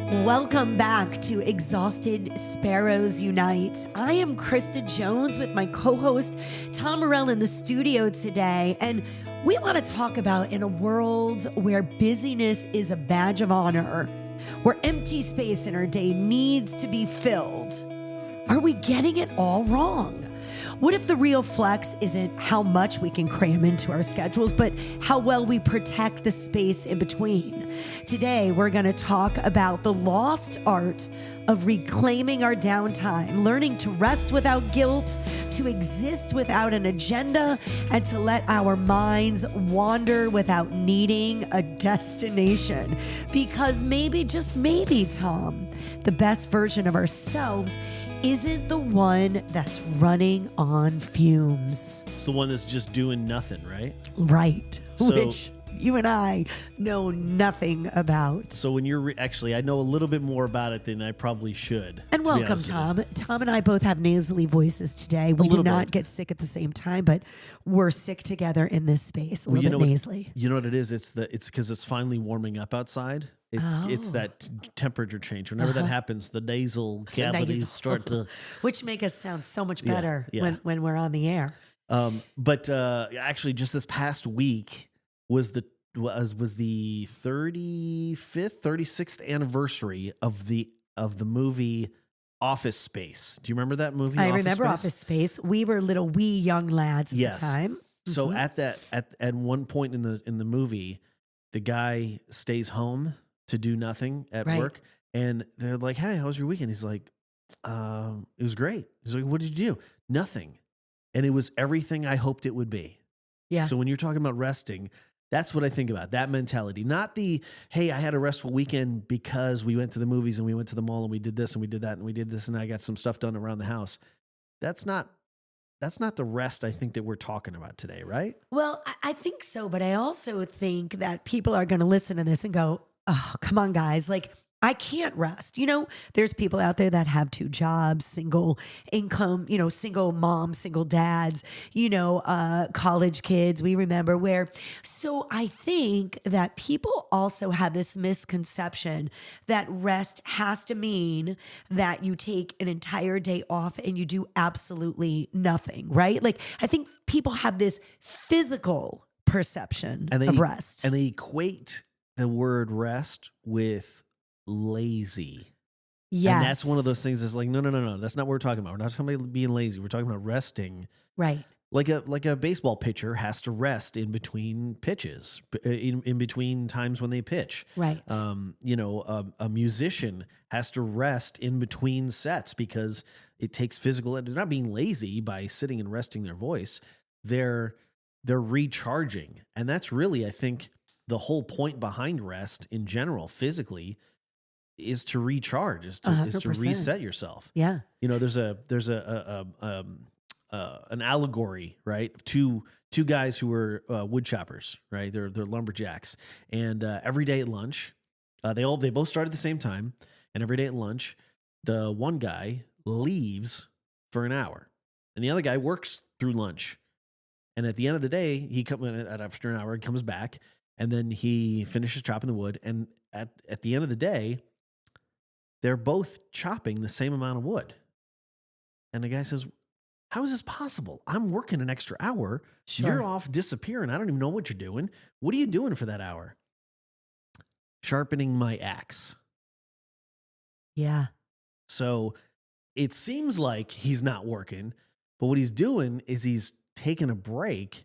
Welcome back to Exhausted Sparrows Unite. I am Krista Jones with my co-host Tom Morell in the studio today, and we want to talk about in a world where busyness is a badge of honor, where empty space in our day needs to be filled. Are we getting it all wrong? What if the real flex isn't how much we can cram into our schedules, but how well we protect the space in between? Today, we're going to talk about the lost art of reclaiming our downtime, learning to rest without guilt, to exist without an agenda, and to let our minds wander without needing a destination. Because maybe, just maybe, Tom, the best version of ourselves isn't the one that's running on fumes. It's the one that's just doing nothing, right? Right. So, which you and I know nothing about. So when you're actually, I know a little bit more about it than I probably should. And welcome, Tom. Tom and I both have nasally voices today. We do not get sick at the same time, but we're sick together in this space, a little bit nasally. You know what it is? It's because it's finally warming up outside. It's that temperature change. Whenever that happens, the nasal cavities start to, which make us sound so much better yeah. when we're on the air. But actually, just this past week was the 36th anniversary of the movie Office Space. Do you remember that movie? I remember Office Space. We were little wee young lads at the time. So at one point in the movie, the guy stays home to do nothing at work, and they're like, "Hey, how was your weekend?" He's like, "It was great." He's like, "What did you do?" "Nothing," and it was everything I hoped it would be. Yeah. So when you're talking about resting, that's what I think about, that mentality. Not the, hey, I had a restful weekend because we went to the movies and we went to the mall and we did this and we did that and we did this and I got some stuff done around the house. That's not the rest I think that we're talking about today, right? Well, I think so, but I also think that people are going to listen to this and go, "Oh, come on, guys. Like, I can't rest." You know, there's people out there that have 2 jobs, single income, single moms, single dads, college kids. We remember where. So I think that people also have this misconception that rest has to mean that you take an entire day off and you do absolutely nothing, right? Like, I think people have this physical perception of rest. And they equate the word rest with lazy. Yes. And that's one of those things that's like, no. That's not what we're talking about. We're not talking about being lazy. We're talking about resting. Right. Like a baseball pitcher has to rest in between pitches, in between times when they pitch. Right. A musician has to rest in between sets because it takes physical. They're not being lazy by sitting and resting their voice. They're recharging. And that's really, I think, the whole point behind rest in general, physically, is to recharge, is to reset yourself. Yeah. There's an allegory, right? Of two guys who were wood choppers, right? They're lumberjacks, and every day at lunch, they both start at the same time, and every day at lunch, the one guy leaves for an hour, and the other guy works through lunch, and at the end of the day, he after an hour, comes back. And then he finishes chopping the wood. And at the end of the day, they're both chopping the same amount of wood. And the guy says, "How is this possible? I'm working an extra hour. Sure. You're off disappearing. I don't even know what you're doing. What are you doing for that hour?" "Sharpening my axe." Yeah. So it seems like he's not working. But what he's doing is he's taking a break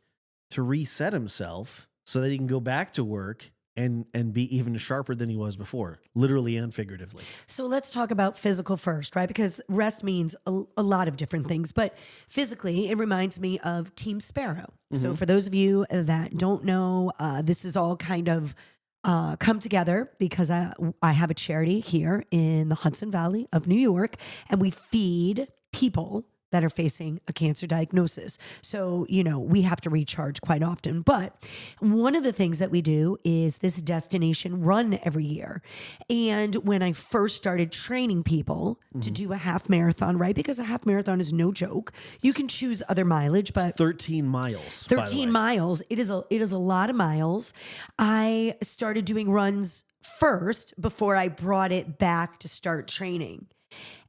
to reset himself so that he can go back to work and be even sharper than he was before, literally and figuratively. So let's talk about physical first, right? Because rest means a lot of different things, but physically, it reminds me of Team Sparrow. So for those of you that don't know, this is all kind of come together because I have a charity here in the Hudson Valley of New York, and we feed people that are facing a cancer diagnosis. So, we have to recharge quite often. But one of the things that we do is this destination run every year. And when I first started training people to do a half marathon, right? Because a half marathon is no joke. You can choose other mileage, but 13 miles. 13 miles. It is a lot of miles. I started doing runs first before I brought it back to start training.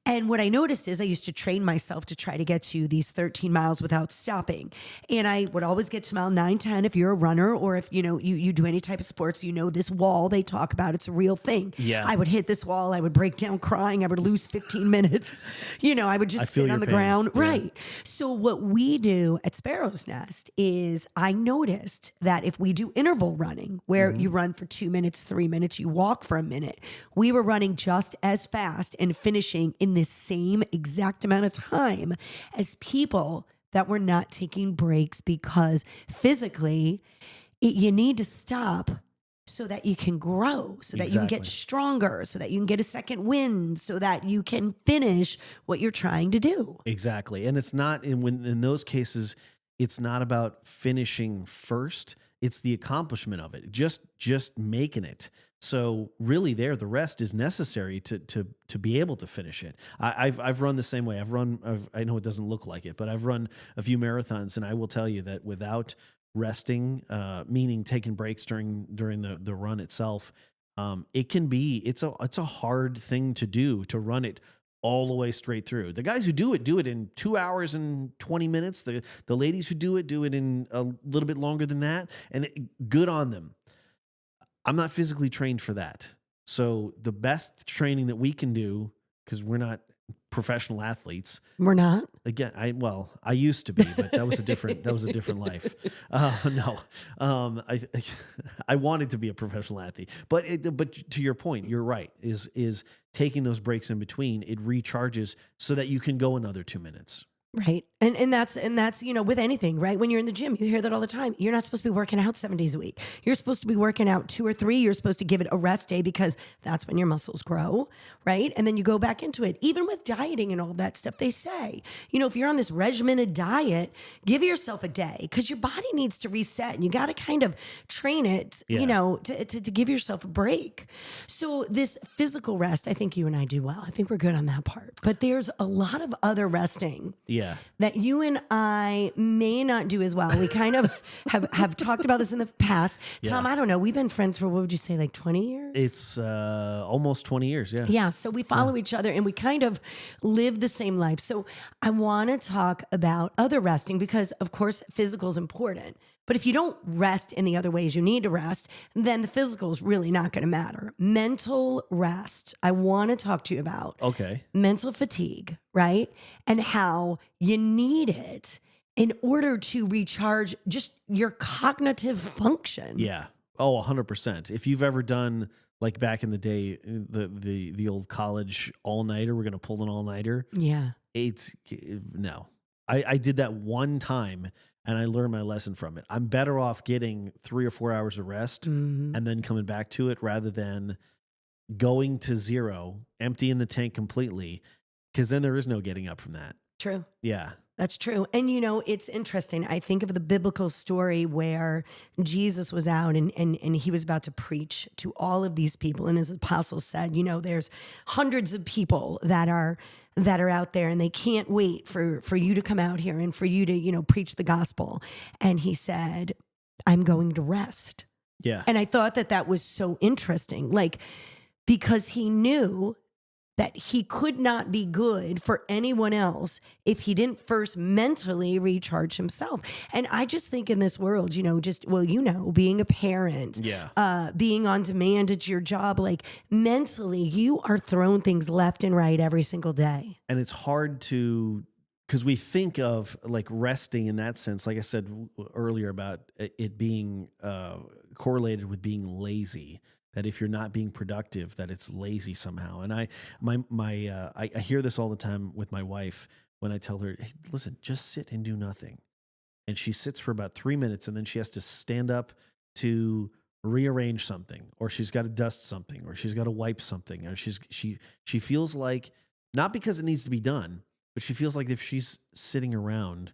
And what I noticed is I used to train myself to try to get to these 13 miles without stopping. And I would always get to mile 9, 10 if you're a runner, or if you do any type of sports, this wall they talk about, it's a real thing. Yeah. I would hit this wall, I would break down crying, I would lose 15 minutes. I would just feel sit your on the pain. ground. Yeah. Right. So what we do at Sparrow's Nest is I noticed that if we do interval running, where you run for 2 minutes, 3 minutes, you walk for a minute, we were running just as fast and finishing in the same exact amount of time as people that were not taking breaks, because physically you need to stop so that you can grow, so that you can get Exactly. stronger, so that you can get a second wind, so that you can finish what you're trying to do. Exactly. And it's not in those cases, it's not about finishing first. It's the accomplishment of it. Just making it. So really the rest is necessary to be able to finish it. I've run the same way. I know it doesn't look like it, but I've run a few marathons, and I will tell you that without resting, meaning taking breaks during the run itself, it's a hard thing to do, to run it all the way straight through. The guys who do it in 2 hours and 20 minutes. The ladies who do it in a little bit longer than that, and good on them. I'm not physically trained for that. So the best training that we can do, because we're not professional athletes. We're not? Again, I used to be, but that was a different life. No, I wanted to be a professional athlete, but to your point, you're right. Is taking those breaks in between, it recharges so that you can go another 2 minutes. Right. And that's, with anything, right? When you're in the gym, you hear that all the time. You're not supposed to be working out 7 days a week. You're supposed to be working out 2 or 3. You're supposed to give it a rest day, because that's when your muscles grow, right? And then you go back into it. Even with dieting and all that stuff, they say, if you're on this regimented diet, give yourself a day, because your body needs to reset, and you got to kind of train it, to give yourself a break. So this physical rest, I think you and I do well. I think we're good on that part. But there's a lot of other resting. Yeah. That you and I may not do as well. We kind of have talked about this in the past. Tom, I don't know. We've been friends for, what would you say, like 20 years? It's almost 20 years. Yeah. Yeah. So we follow each other, and we kind of live the same life. So I want to talk about other resting, because of course physical is important. But if you don't rest in the other ways you need to rest, then the physical is really not going to matter. Mental rest, I want to talk to you about. Okay. Mental fatigue, right? And how you need it in order to recharge just your cognitive function. Yeah. Oh, 100%. If you've ever done, like back in the day, the old college all-nighter, we're going to pull an all-nighter. Yeah. No. I did that one time, and I learned my lesson from it. I'm better off getting 3 or 4 hours of rest and then coming back to it, rather than going to zero, emptying the tank completely, because then there is no getting up from that. True. Yeah. That's true. And it's interesting. I think of the biblical story where Jesus was out and he was about to preach to all of these people. And his apostles said, there's hundreds of people that are out there, and they can't wait for you to come out here and for you to, preach the gospel. And he said, I'm going to rest. Yeah. And I thought that was so interesting, because he knew that he could not be good for anyone else if he didn't first mentally recharge himself. And I just think in this world, being a parent, being on demand at your job, mentally, you are thrown things left and right every single day. And it's hard because we think of resting in that sense, like I said earlier about it being correlated with being lazy. That if you're not being productive, that it's lazy somehow. And I hear this all the time with my wife when I tell her, hey, listen, just sit and do nothing. And she sits for about 3 minutes, and then she has to stand up to rearrange something, or she's got to dust something, or she's got to wipe something, or she feels like, not because it needs to be done, but she feels like if she's sitting around,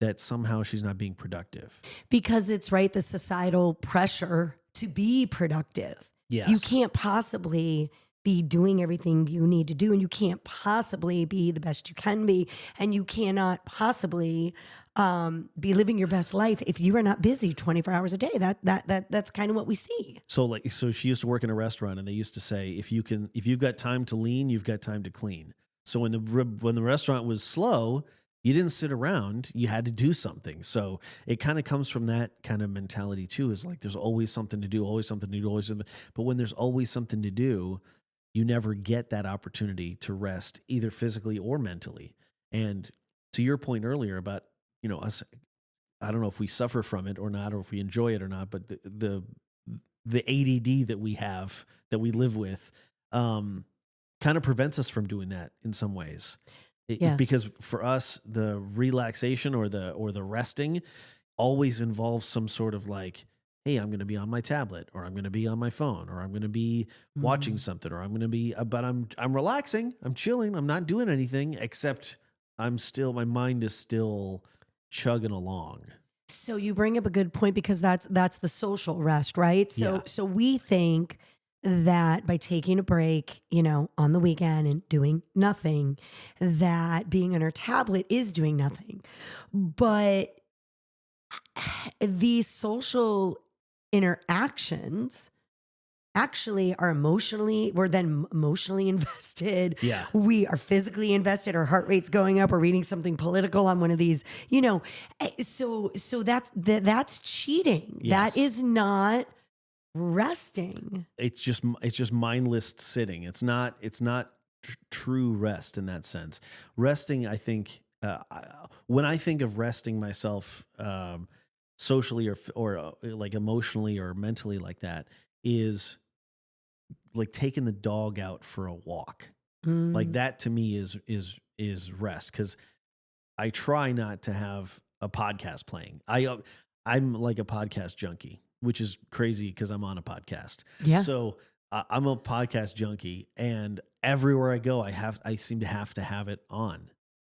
that somehow she's not being productive. Because it's the societal pressure to be productive. Yes. You can't possibly be doing everything you need to do, and you can't possibly be the best you can be, and you cannot possibly be living your best life if you are not busy 24 hours a day. That's kind of what we see. So she used to work in a restaurant, and they used to say, if you've got time to lean, you've got time to clean. So when the restaurant was slow, you didn't sit around, you had to do something. So it kind of comes from that kind of mentality too, is like, there's always something to do, always something to do, always something. But when there's always something to do, you never get that opportunity to rest, either physically or mentally. And to your point earlier about, us, I don't know if we suffer from it or not, or if we enjoy it or not, but the ADD that we have, that we live with, kind of prevents us from doing that in some ways. Yeah. Because for us, the relaxation or the resting always involves some sort of like, hey, I'm going to be on my tablet, or I'm going to be on my phone, or I'm going to be watching something, or I'm going to be, but I'm relaxing, I'm chilling, I'm not doing anything, except my mind is still chugging along. So you bring up a good point, because that's the social rest, right? Yeah. So we think that by taking a break, on the weekend and doing nothing, that being on our tablet is doing nothing. But these social interactions actually we're then emotionally invested. Yeah. We are physically invested. Our heart rate's going up. We're reading something political on one of these, so that's cheating. Yes. That is not resting. It's just mindless sitting. It's not true rest in that sense. Resting, I think, when I think of resting myself, socially or like emotionally or mentally, like that, is like taking the dog out for a walk. Like that to me is rest, because I try not to have a podcast playing. I'm like a podcast junkie, which is crazy because I'm on a podcast. Yeah. So I'm a podcast junkie, and everywhere I go, I seem to have it on,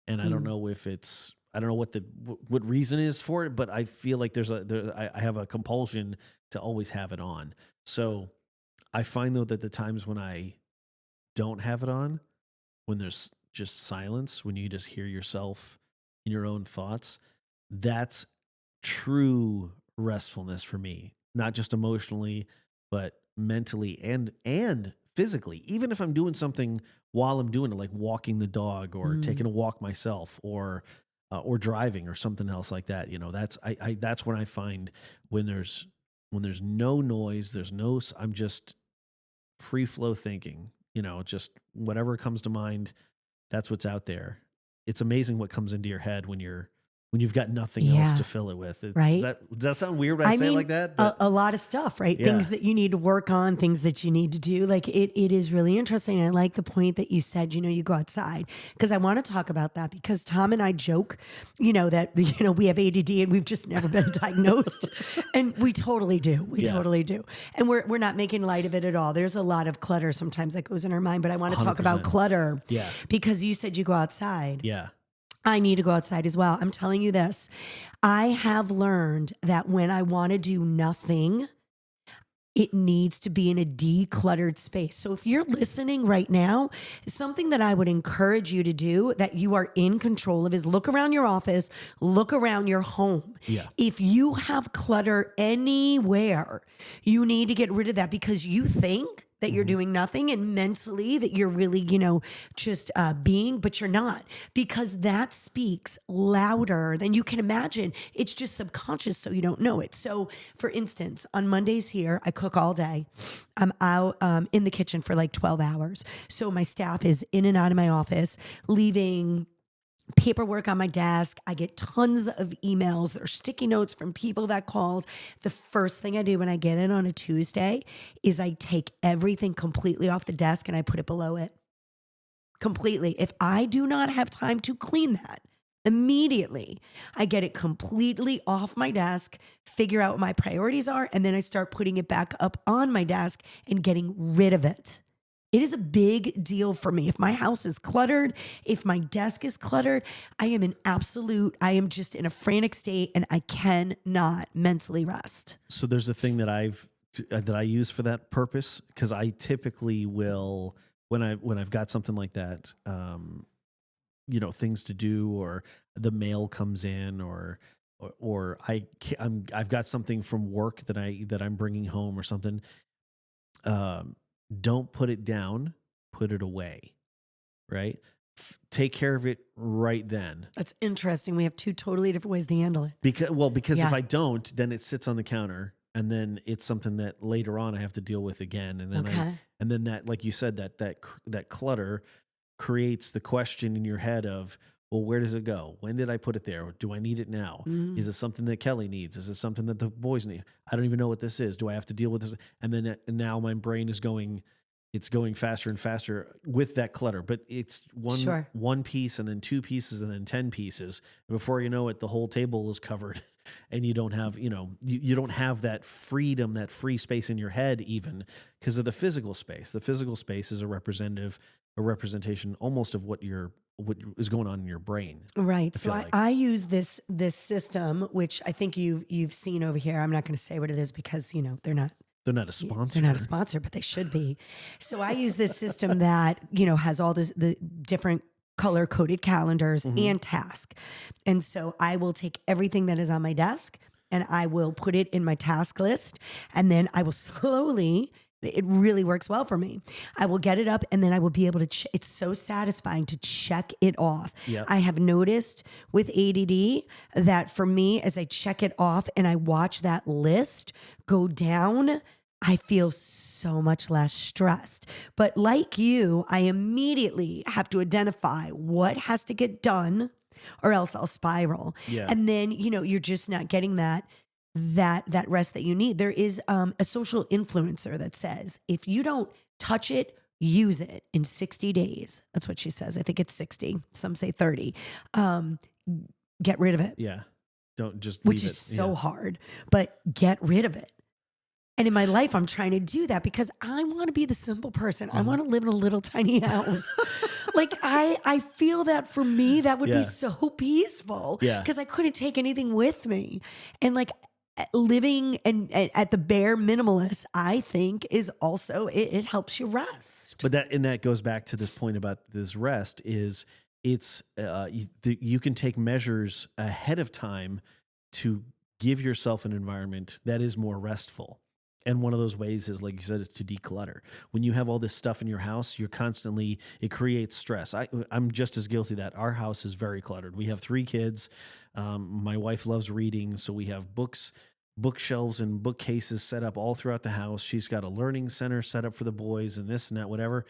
and I don't know if I don't know what reason is for it, but I feel like I have a compulsion to always have it on. So I find though that the times when I don't have it on, when there's just silence, when you just hear yourself in your own thoughts, that's true restfulness for me. Not just emotionally, but mentally and physically. Even if I'm doing something while I'm doing it, like walking the dog or taking a walk myself, or driving or something else like that. That's when I find when there's no noise, I'm just free flow thinking, just whatever comes to mind, that's what's out there. It's amazing what comes into your head when you've got nothing else to fill it with. Right. Does that sound weird when I say it like that? But a lot of stuff, right? Yeah. Things that you need to work on, things that you need to do. Like it is really interesting. I like the point that you said, you go outside, because I want to talk about that, because Tom and I joke, that, we have ADD and we've just never been diagnosed. And we totally do. We totally do. And we're not making light of it at all. There's a lot of clutter sometimes that goes in our mind, but I want to talk about 100%. clutter. Yeah. Because you said you go outside. Yeah. I need to go outside as well. I'm telling you this. I have learned that when I want to do nothing, it needs to be in a decluttered space. So if you're listening right now, something that I would encourage you to do that you are in control of is look around your office, look around your home. Yeah. If you have clutter anywhere, you need to get rid of that, because you think that you're doing nothing, and mentally that you're really, just being, but you're not, because that speaks louder than you can imagine. It's just subconscious, so you don't know it. So for instance, on Mondays here, I cook all day. I'm out in the kitchen for like 12 hours. So my staff is in and out of my office, leaving paperwork on my desk. I get tons of emails. There are sticky notes from people that called. The first thing I do when I get in on a Tuesday is I take everything completely off the desk and I put it below it. Completely. If I do not have time to clean that, immediately I get it completely off my desk, figure out what my priorities are, and then I start putting it back up on my desk and getting rid of it. It is a big deal for me. If my house is cluttered, if my desk is cluttered, I am just in a frantic state, and I cannot mentally rest. So there's a thing that I use for that purpose, because I typically will, when I've got something like that, things to do, or the mail comes in, or I've got something from work that I'm bringing home or something. Don't put it down, put it away, right? Take care of it right then. That's interesting. We have two totally different ways to handle it. Because Yeah. if I don't, then it sits on the counter, and then it's something that later on I have to deal with again. And then Okay. that, like you said, that clutter creates the question in your head of, well, where does it go? When did I put it there? Do I need it now? Mm. Is it something that Kelly needs? Is it something that the boys need? I don't even know what this is. Do I have to deal with this? And then now my brain is going faster and faster with that clutter. But it's Sure. one piece, and then 2 pieces, and then 10 pieces. And before you know it, the whole table is covered, and you don't have, you don't have that freedom, that free space in your head, even because of the physical space. The physical space is a representation almost of what is going on in your brain. Right. I So feel like. I use this system, which I think you've seen over here. I'm not going to say what it is because they're not They're not a sponsor. They're not a sponsor, but they should be. So I use this system that, has all the different color coded calendars and task. And so I will take everything that is on my desk and I will put it in my task list. And then I will slowly, it really works well for me. I will get it up and then I will be able to, it's so satisfying to check it off. Yep. I have noticed with ADD that for me, as I check it off and I watch that list go down, I feel so much less stressed. But like you, I immediately have to identify what has to get done or else I'll spiral. Yeah. And then, you're just not getting that rest that you need. There is a social influencer that says, if you don't touch it, use it in 60 days. That's what she says. I think it's 60. Some say 30. Get rid of it. Yeah. Don't just Which leave is it. so hard, but get rid of it. And in my life, I'm trying to do that because I want to be the simple person. I want to live in a little tiny house. Like I feel that for me, that would be so peaceful because I couldn't take anything with me. And like living and at the bare minimalist, I think is also, it helps you rest. But that goes back to this point about this rest is you can take measures ahead of time to give yourself an environment that is more restful. And one of those ways is, like you said, is to declutter. When you have all this stuff in your house, it creates stress. I'm just as guilty that our house is very cluttered. We have 3 kids. My wife loves reading, so we have bookshelves and bookcases set up all throughout the house. She's got a learning center set up for the boys and this and that, whatever.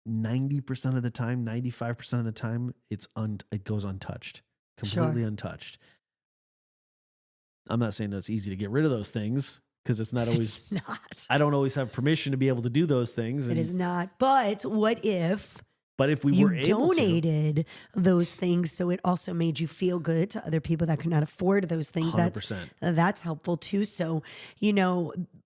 90% of the time, 95% of the time, it goes untouched, completely untouched. I'm not saying that it's easy to get rid of those things, because it's not always. It's not. I don't always have permission to be able to do those things. It is not. But what if? But if we you were able donated those things, so it also made you feel good to other people that could not afford those things. 100%. That's helpful too. So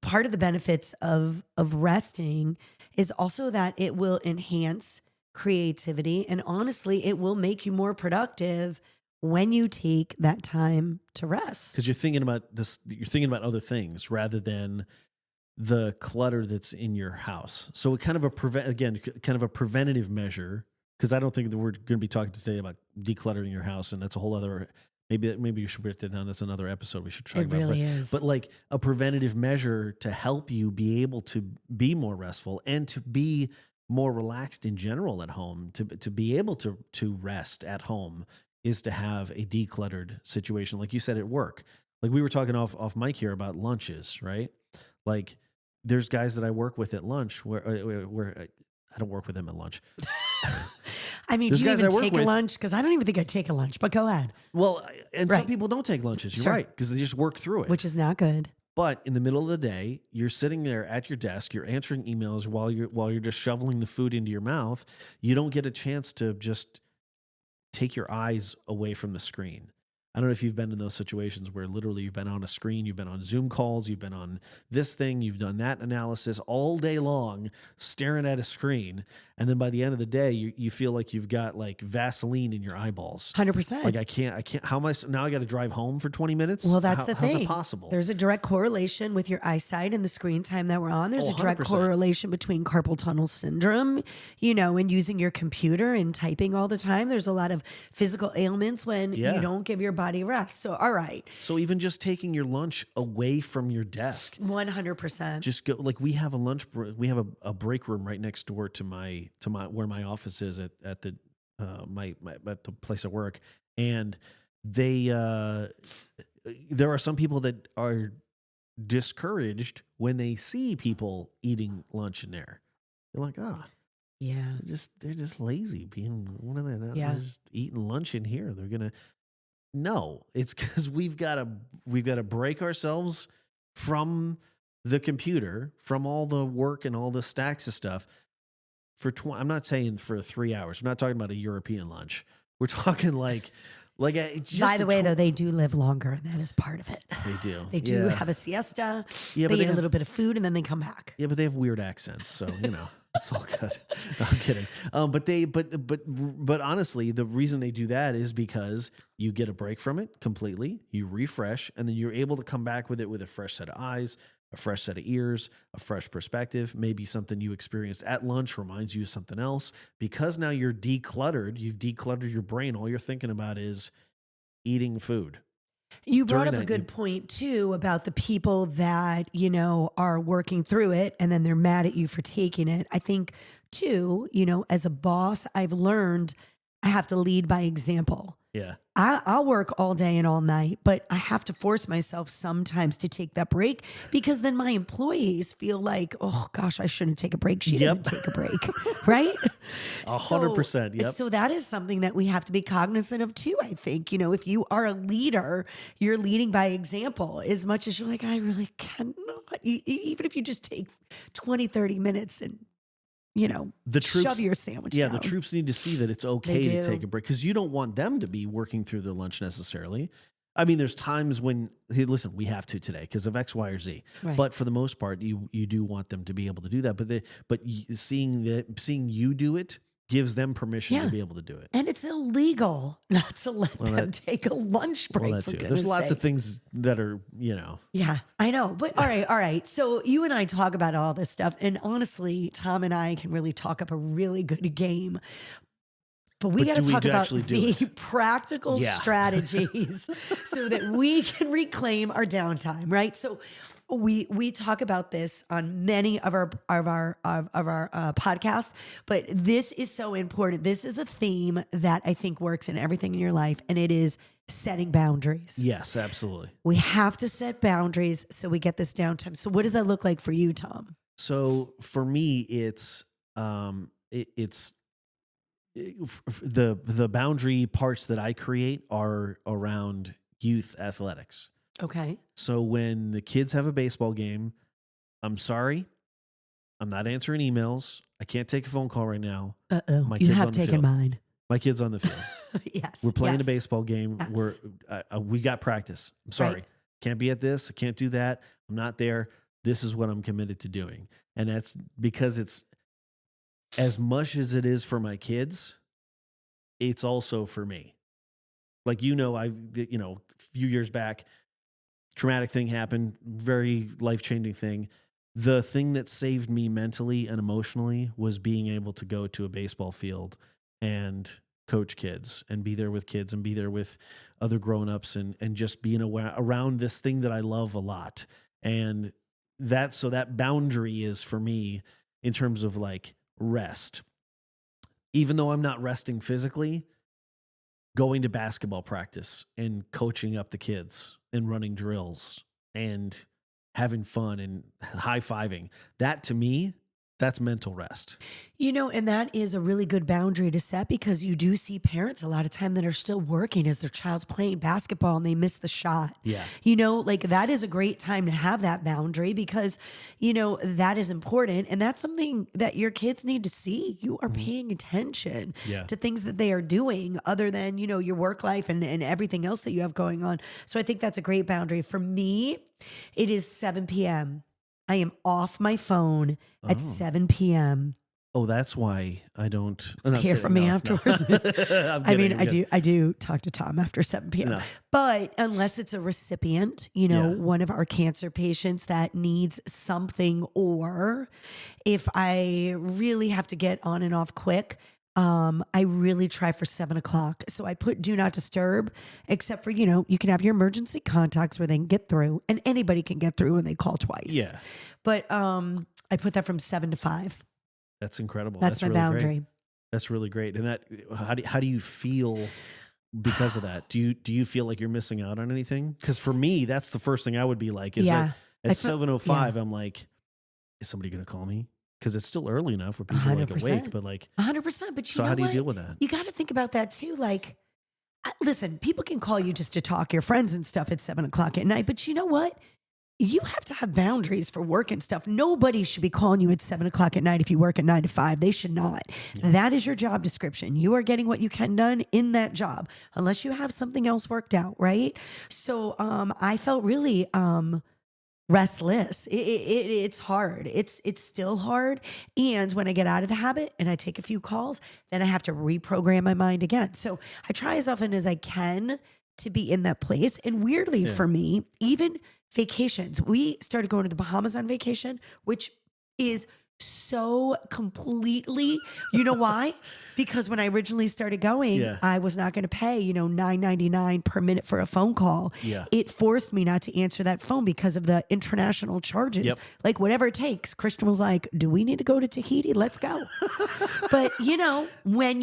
part of the benefits of resting is also that it will enhance creativity, and honestly, it will make you more productive when you take that time to rest. Because you're thinking about other things rather than the clutter that's in your house. So it kind of a preventative measure, because I don't think that we're going to be talking today about decluttering your house, and that's a whole other, maybe you should write that down. That's another episode we should talk about. It really is. But like a preventative measure to help you be able to be more restful and to be more relaxed in general at home, to be able to rest at home, is to have a decluttered situation. Like you said, at work, like we were talking off mic here about lunches, right? Like there's guys that I work with at lunch where I don't work with them at lunch. I mean, There's do you guys I even work take a with- lunch? Because I don't even think I'd take a lunch, but go ahead. Well, and Right. some people don't take lunches. You're Sure. right. Because they just work through it. Which is not good. But in the middle of the day, you're sitting there at your desk, you're answering emails while you're just shoveling the food into your mouth. You don't get a chance to just take your eyes away from the screen. I don't know if you've been in those situations where literally you've been on a screen, you've been on Zoom calls, you've been on this thing, you've done that analysis all day long, staring at a screen. And then by the end of the day, you feel like you've got like Vaseline in your eyeballs. 100%. Like I can't, how am I, now I got to drive home for 20 minutes? Well, that's the thing. How's it possible? There's a direct correlation with your eyesight and the screen time that we're on. There's a direct 100%. correlation between carpal tunnel syndrome, and using your computer and typing all the time. There's a lot of physical ailments when you don't give your body rest. So, all right. So even just taking your lunch away from your desk. 100%. Just go, like we have a lunch, we have a break room right next door to my where my office is at the at the place I work. And they, there are some people that are discouraged when they see people eating lunch in there. They're like, yeah, they're just lazy being, what are they not just eating lunch in here? They're going to, no, it's because we've got to break ourselves from the computer, from all the work and all the stacks of stuff for I'm not saying for 3 hours. We're not talking about a European lunch. We're talking like just by the way, though, they do live longer, and that is part of it. They do. They do have a siesta. Yeah, they eat a little bit of food, and then they come back. Yeah, but they have weird accents, so it's all good. No, I'm kidding. But honestly, the reason they do that is because you get a break from it completely. You refresh, and then you're able to come back with it with a fresh set of eyes, a fresh set of ears, a fresh perspective. Maybe something you experienced at lunch reminds you of something else. Because now you're decluttered. You've decluttered your brain. All you're thinking about is eating food. You brought up a good point too about the people that, are working through it and then they're mad at you for taking it. I think too, as a boss, I've learned I have to lead by example. Yeah. I'll work all day and all night, but I have to force myself sometimes to take that break because then my employees feel like, oh gosh, I shouldn't take a break. She doesn't take a break, right? 100%. Yep. So that is something that we have to be cognizant of too, I think. If you are a leader, you're leading by example as much as you're like, I really cannot. Even if you just take 20, 30 minutes and the troops, shove your sandwich down. The troops need to see that it's okay to take a break because you don't want them to be working through their lunch necessarily. I mean, there's times when, hey, listen, we have to today because of X, Y, or Z. Right. But for the most part, you do want them to be able to do that. But seeing you do it gives them permission to be able to do it. And it's illegal not to let them take a lunch break. Well, there's lots of things that are, Yeah, I know. But all right. So you and I talk about all this stuff. And honestly, Tom and I can really talk up a really good game. But we got to talk about the practical strategies so that we can reclaim our downtime, right? So we talk about this on many of our podcasts, but this is so important. This is a theme that I think works in everything in your life, and it is setting boundaries. Yes, absolutely. We have to set boundaries so we get this downtime. So what does that look like for you, Tom? So for me, it's the boundary parts that I create are around youth athletics. Okay. So when the kids have a baseball game, I'm sorry, I'm not answering emails. I can't take a phone call right now. You have taken mine. My kid's on the field. Yes. We're playing a baseball game. Yes. We got practice. I'm sorry. Right. Can't be at this. I can't do that. I'm not there. This is what I'm committed to doing. And that's because it's as much as it is for my kids, it's also for me. Like, a few years back, traumatic thing happened, very life-changing thing. The thing that saved me mentally and emotionally was being able to go to a baseball field and coach kids and be there with kids and be there with other grown-ups and just being around this thing that I love a lot. And that boundary is for me in terms of like rest. Even though I'm not resting physically, going to basketball practice and coaching up the kids and running drills and having fun and high-fiving, that to me That's mental rest. And that is a really good boundary to set because you do see parents a lot of time that are still working as their child's playing basketball and they miss the shot. Yeah. Like that is a great time to have that boundary because, that is important. And that's something that your kids need to see. You are paying attention to things that they are doing other than, your work life and everything else that you have going on. So I think that's a great boundary. For me, it is 7 p.m. I am off my phone at 7 p.m. Oh, that's why I don't hear from me afterwards. I'm I do talk to Tom after 7 p.m. No. But unless it's a recipient, one of our cancer patients that needs something, or if I really have to get on and off quick, I really try for 7 o'clock. So I put do not disturb, except for, you can have your emergency contacts where they can get through, and anybody can get through when they call twice. Yeah. But I put that from 7 to 5. That's incredible. That's my really boundary. Great. That's really great. And that, how do you feel because of that? Do you feel like you're missing out on anything? Because for me, that's the first thing I would be like, is at 7:05, I'm like, is somebody going to call me? Because it's still early enough where people are like awake, but like 100%. But so how do you deal with that? You got to think about that too. Like, listen, people can call you just to talk, your friends and stuff at 7 o'clock at night. But you know what? You have to have boundaries for work and stuff. Nobody should be calling you at 7 o'clock at night if you work at 9 to 5. They should not. Yeah. That is your job description. You are getting what you can done in that job, unless you have something else worked out, right? So I felt really restless. It's hard. It's still hard. And when I get out of the habit and I take a few calls, then I have to reprogram my mind again. So I try as often as I can to be in that place. And weirdly for me, even vacations, we started going to the Bahamas on vacation, which is so completely, you know why? Because when I originally started going, I was not going to pay, $9.99 per minute for a phone call. Yeah. It forced me not to answer that phone because of the international charges. Yep. Like whatever it takes. Christian was like, do we need to go to Tahiti? Let's go. But when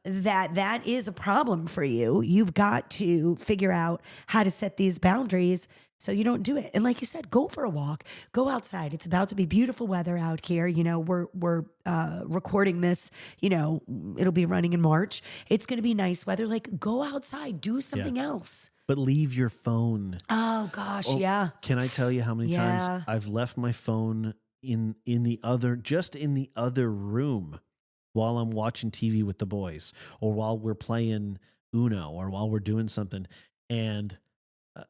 that is a problem for you, you've got to figure out how to set these boundaries so you don't do it. And like you said, go for a walk, go outside. It's about to be beautiful weather out here. We're recording this, it'll be running in March. It's going to be nice weather. Like go outside, do something else. But leave your phone. Oh gosh. Yeah. Can I tell you how many times I've left my phone in the other room while I'm watching TV with the boys, or while we're playing Uno, or while we're doing something. And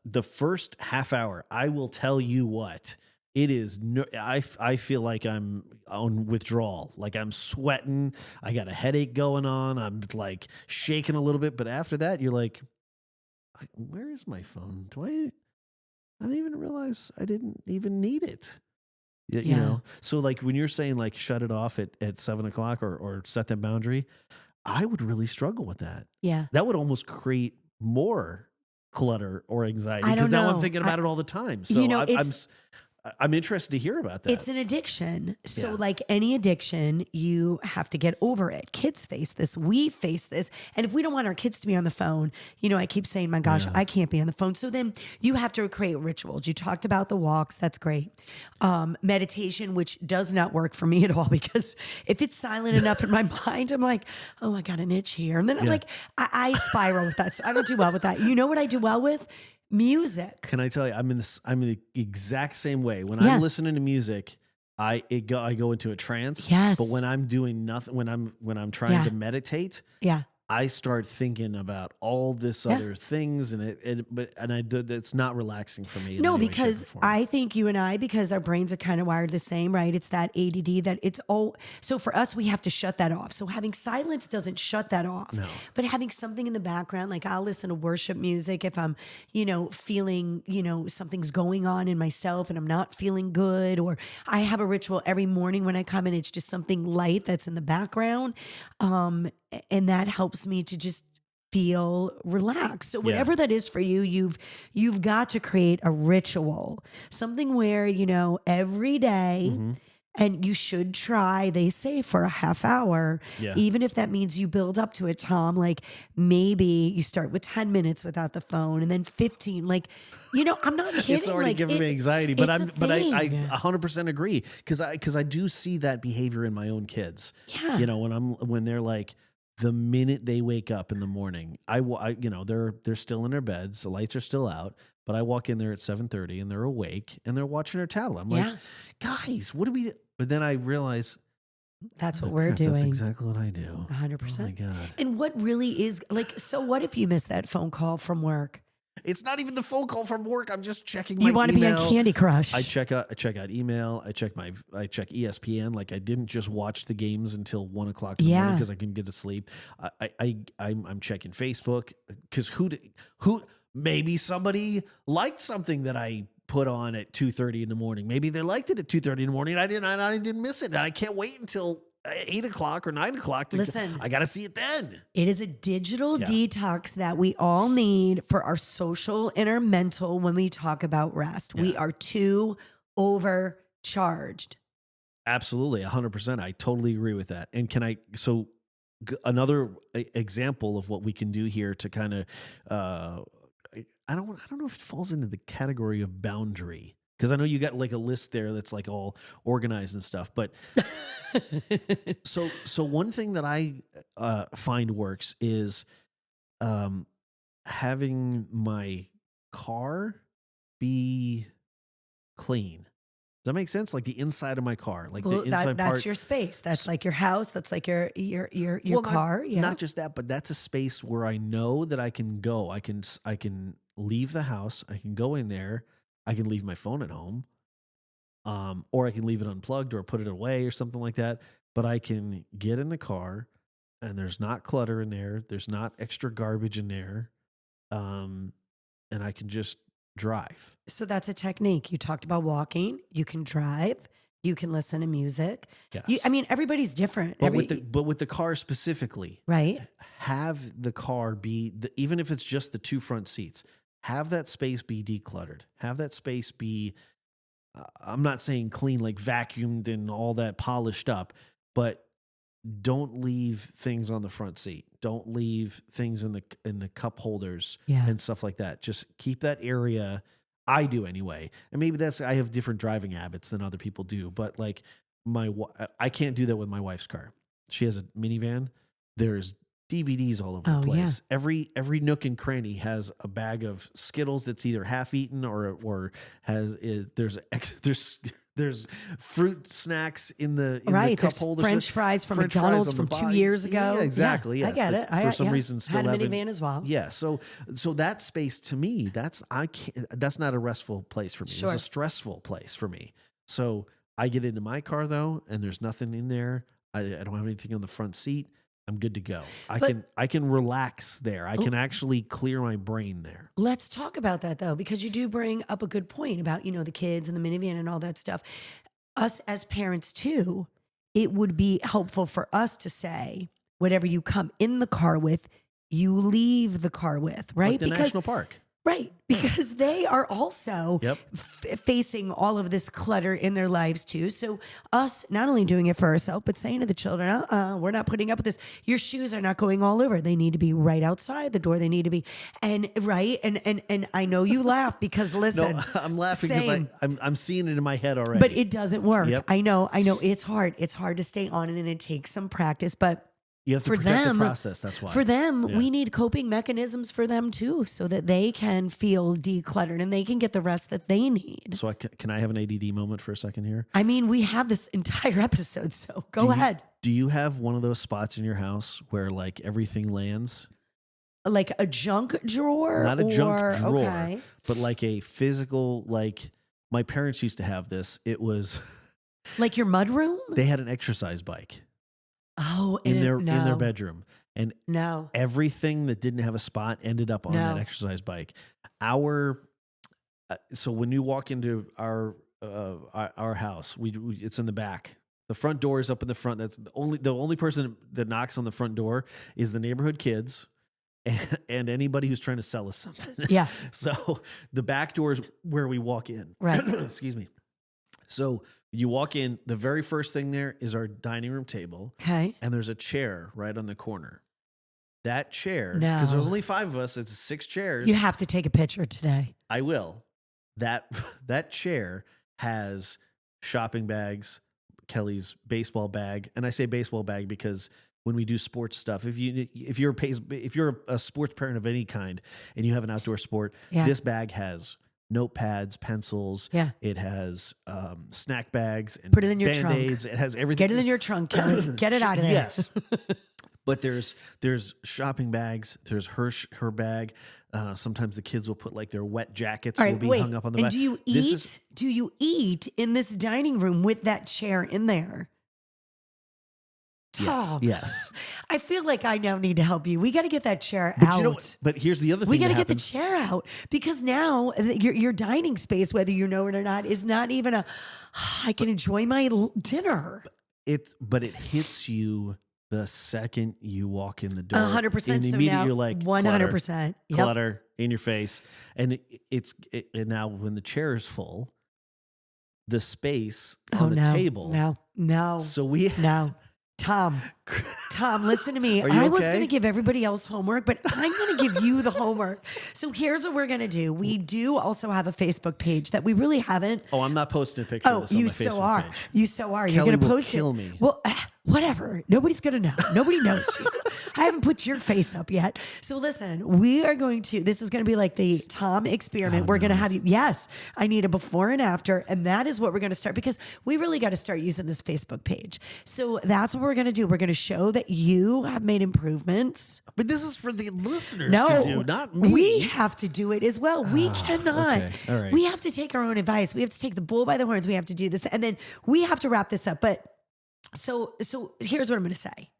the first half hour, I will tell you what, it is. I feel like I'm on withdrawal. Like I'm sweating. I got a headache going on. I'm like shaking a little bit. But after that, you're like, where is my phone? I didn't even realize I didn't even need it. You know? So like when you're saying like shut it off at 7 o'clock or set that boundary, I would really struggle with that. Yeah. That would almost create more clutter or anxiety, because now I'm thinking about it all the time. So I'm interested to hear about that. It's an addiction. So like any addiction, you have to get over it. Kids face this. We face this. And if we don't want our kids to be on the phone, I keep saying, my gosh, I can't be on the phone. So then you have to create rituals. You talked about the walks. That's great. Meditation, which does not work for me at all, because if it's silent enough in my mind, I'm like, oh, I got an itch here. And then I'm like, I spiral with that. So I don't do well with that. You know what I do well with? Music. Can I tell you, I'm in the exact same way. When I'm listening to music, I go into a trance. Yes. But when I'm doing nothing, when I'm trying to meditate, I start thinking about all this other things, and it's not relaxing for me. No, because I think you and I, because our brains are kind of wired the same, right? It's that ADD that it's all. So for us, we have to shut that off. So having silence doesn't shut that off. No. But having something in the background, like I'll listen to worship music if I'm, feeling, something's going on in myself and I'm not feeling good, or I have a ritual every morning when I come in. It's just something light that's in the background. And that helps me to just feel relaxed. So whatever that is for you, you've got to create a ritual, something where, every day And you should try, they say, for a half hour, Yeah. even if that means you build up to it, Tom. Like maybe you start with 10 minutes without the phone and then 15. Like, I'm not kidding. It's already like, giving me anxiety, but it's a I thing. 100% agree because I do see that behavior in my own kids. Yeah. When they're like, the minute they wake up in the morning, they're still in their beds, the lights are still out, but I walk in there at 7:30 and they're awake and they're watching their tablet. I'm like, guys, what do we? But then I realize that's what we're doing. That's exactly what I do. 100%. Oh my God. And what really is like, so what if you miss that phone call from work? It's not even the phone call from work. I'm just checking my You want to be on Candy Crush. I check out email. I check ESPN. Like I didn't just watch the games until 1 o'clock in the morning because I couldn't get to sleep. I'm checking Facebook because who maybe somebody liked something that I put on at 2:30 in the morning. Maybe they liked it at 2:30 in the morning. I didn't miss it. And I can't wait until 8 o'clock or 9 o'clock. Listen, I got to see it then. It is a digital detox that we all need for our social and our mental when we talk about rest. Yeah. We are too overcharged. Absolutely. 100%. I totally agree with that. And another example of what we can do here to kind of, I don't know if it falls into the category of boundary, because I know you got like a list there that's like all organized and stuff, but so one thing that I find works is having my car be clean. Does that make sense? Like the inside of my car, like the inside that's part. your space. That's like your house. That's like your car. Not just that, but that's a space where I know that I can go. I can leave the house. I can go in there. I can leave my phone at home, or I can leave it unplugged or put it away or something like that. But I can get in the car, and there's not clutter in there. There's not extra garbage in there, and I can just drive. So that's a technique. You talked about walking. You can drive. You can listen to music. Yes. Everybody's different. But with the car specifically, right? Have the car be even if it's just the two front seats. Have that space be decluttered. Have that space be. I'm not saying clean, like vacuumed and all that polished up, but don't leave things on the front seat. Don't leave things in the cup holders and stuff like that. Just keep that area. I do anyway. And maybe I have different driving habits than other people do, but like I can't do that with my wife's car. She has a minivan. There's DVDs all over the place. Yeah. Every nook and cranny has a bag of Skittles that's either half eaten or there's fruit snacks in the cup holder. French fries from McDonald's from 2 years ago. Yeah, exactly. Yeah, yes. I get it. For some reason, still had a minivan as well. Yeah. So that space to me, that's not a restful place for me. Sure. It's a stressful place for me. So I get into my car though, and there's nothing in there. I don't have anything on the front seat. I'm good to go. I can relax there. I can actually clear my brain there. Let's talk about that though, because you do bring up a good point about, the kids and the minivan and all that stuff. Us as parents too, it would be helpful for us to say, whatever you come in the car with, you leave the car with, right? Like the national park. Right, because they are also facing all of this clutter in their lives too. So us not only doing it for ourselves, but saying to the children, we're not putting up with this. Your shoes are not going all over. They need to be right outside the door. They need to be, and I know you laugh because listen. No, I'm laughing because I'm seeing it in my head already. But it doesn't work. Yep. I know. It's hard. It's hard to stay on it, and it takes some practice, but you have to protect the process. That's why. For them, we need coping mechanisms for them too, so that they can feel decluttered and they can get the rest that they need. So can I have an ADD moment for a second here? I mean, we have this entire episode, so go ahead. Do you have one of those spots in your house where like everything lands? Like a junk drawer? Not a junk drawer, but like a physical, like my parents used to have this. It was like your mudroom? They had an exercise bike. Oh, in their bedroom, and everything that didn't have a spot ended up on that exercise bike. So when you walk into our house, it's in the back. The front door is up in the front. That's the only person that knocks on the front door is the neighborhood kids and anybody who's trying to sell us something. Yeah. So the back door is where we walk in. Right. Excuse me. So you walk in, the very first thing there is our dining room table. Okay. And there's a chair right on the corner. That chair, because there's No. only 5 of us, it's 6 chairs. You have to take a picture today. I will. That chair has shopping bags, Kelly's baseball bag, and I say baseball bag because when we do sports stuff, if you're a sports parent of any kind and you have an outdoor sport, Yeah. this bag has notepads, pencils. Yeah. It has snack bags and Put it in your trunk. Band-Aids. It has everything. Get it in your trunk, Kelly. Get it out of there. Yes. But there's shopping bags. There's her bag. Sometimes the kids will put like their wet jackets All will right, be wait. hung up on the And back. do you eat? Do you eat in this dining room with that chair in there? Tom, Yes. I feel like I now need to help you. We got to get that chair But out. you know what? But here's the other thing. We got to that get the happens. chair out because now your dining space, whether you know it or not, is not even I can enjoy my dinner. But it hits you the second you walk in the door. 100%. And So immediately now, you're like 100%. Yep. clutter in your face, and and now when the chair is full, the space on the table. No. So we Tom, listen to me. Are you I was okay? going to give everybody else homework, but I'm going to give you the homework. So here's what we're going to do. We do also have a Facebook page that we really haven't. Oh, I'm not posting a picture of this on you my so Facebook are. page. You so are. You're Kelly going to will post kill it. me. Well, whatever. Nobody's going to know. Nobody knows you. I haven't put your face up yet. So listen, we are going to, this is going to be like the Tom experiment. We're going to have you. Yes, I need a before and after. And that is what we're going to start because we really got to start using this Facebook page. So that's what we're going to do. We're going to show that you have made improvements. But this is for the listeners No, to do, not me. We have to do it as well. We cannot. okay. All right. We have to take our own advice. We have to take the bull by the horns. We have to do this. And then we have to wrap this up. But so here's what I'm going to say.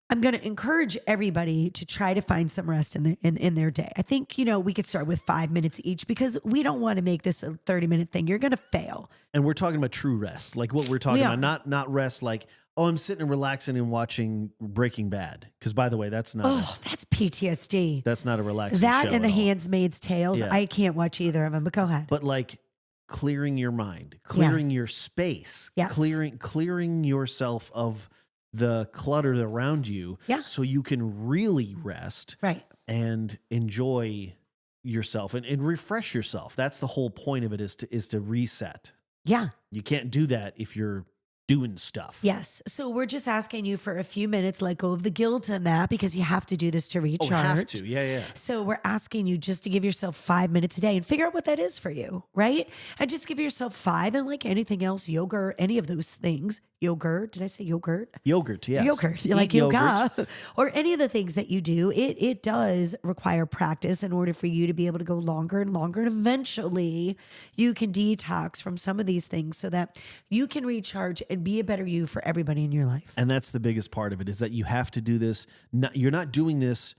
I'm going to encourage everybody to try to find some rest in their day. I think, we could start with 5 minutes each because we don't want to make this a 30-minute thing. You're going to fail. And we're talking about true rest, like what we're talking about, not rest like, oh, I'm sitting and relaxing and watching Breaking Bad. Because by the way, that's not That's PTSD. that's not a relaxing That show and The at all. Handmaid's Tales. Yeah. I can't watch either of them, but go ahead. But like clearing your mind, clearing your space, Yes. clearing yourself of the clutter around you, so you can really rest, Right. and enjoy yourself and refresh yourself. That's the whole point of it is to reset. Yeah. You can't do that if you're doing stuff. Yes. So we're just asking you for a few minutes, let go of the guilt and that because you have to do this to recharge. Oh, have to. Yeah. So we're asking you just to give yourself 5 minutes a day and figure out what that is for you, right? And just give yourself 5 and like anything else, yoga, any of those things. Yogurt. Did I say yogurt? Yogurt, yes. Yogurt, Eat like yoga, yogurt. or any of the things that you do. It does require practice in order for you to be able to go longer and longer. And eventually you can detox from some of these things so that you can recharge and be a better you for everybody in your life. And that's the biggest part of it is that you have to do this. You're not doing this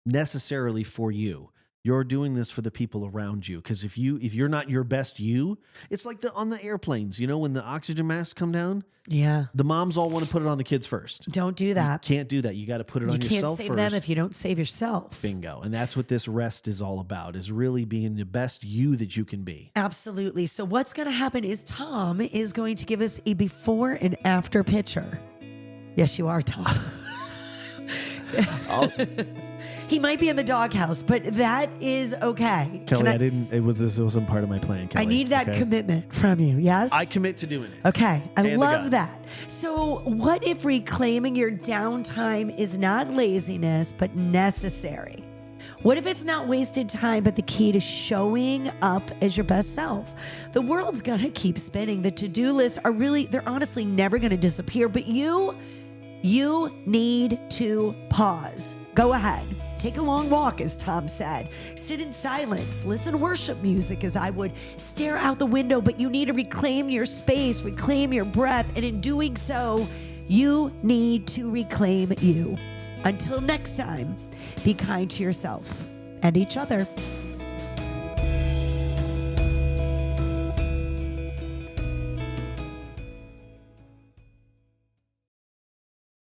necessarily for you. You're doing this for the people around you. Because if you're not your best you, it's like on the airplanes, when the oxygen masks come down, Yeah. the moms all want to put it on the kids first. Don't do that. You can't do that. You got to put it on yourself first. You can't save them if you don't save yourself. Bingo. And that's what this rest is all about, is really being the best you that you can be. Absolutely. So what's going to happen is Tom is going to give us a before and after picture. Yes, you are, Tom. He might be in the doghouse, but that is okay. Kelly, this wasn't part of my plan, Kelly. I need that okay? commitment from you. Yes? I commit to doing it. Okay. I And to love God. that. So what if reclaiming your downtime is not laziness, but necessary? What if it's not wasted time, but the key to showing up as your best self? The world's going to keep spinning. The to-do lists they're honestly never going to disappear, but you need to pause. Go ahead. Take a long walk, as Tom said. Sit in silence. Listen to worship music, as I would. Stare out the window, but you need to reclaim your space, reclaim your breath, and in doing so, you need to reclaim you. Until next time, be kind to yourself and each other.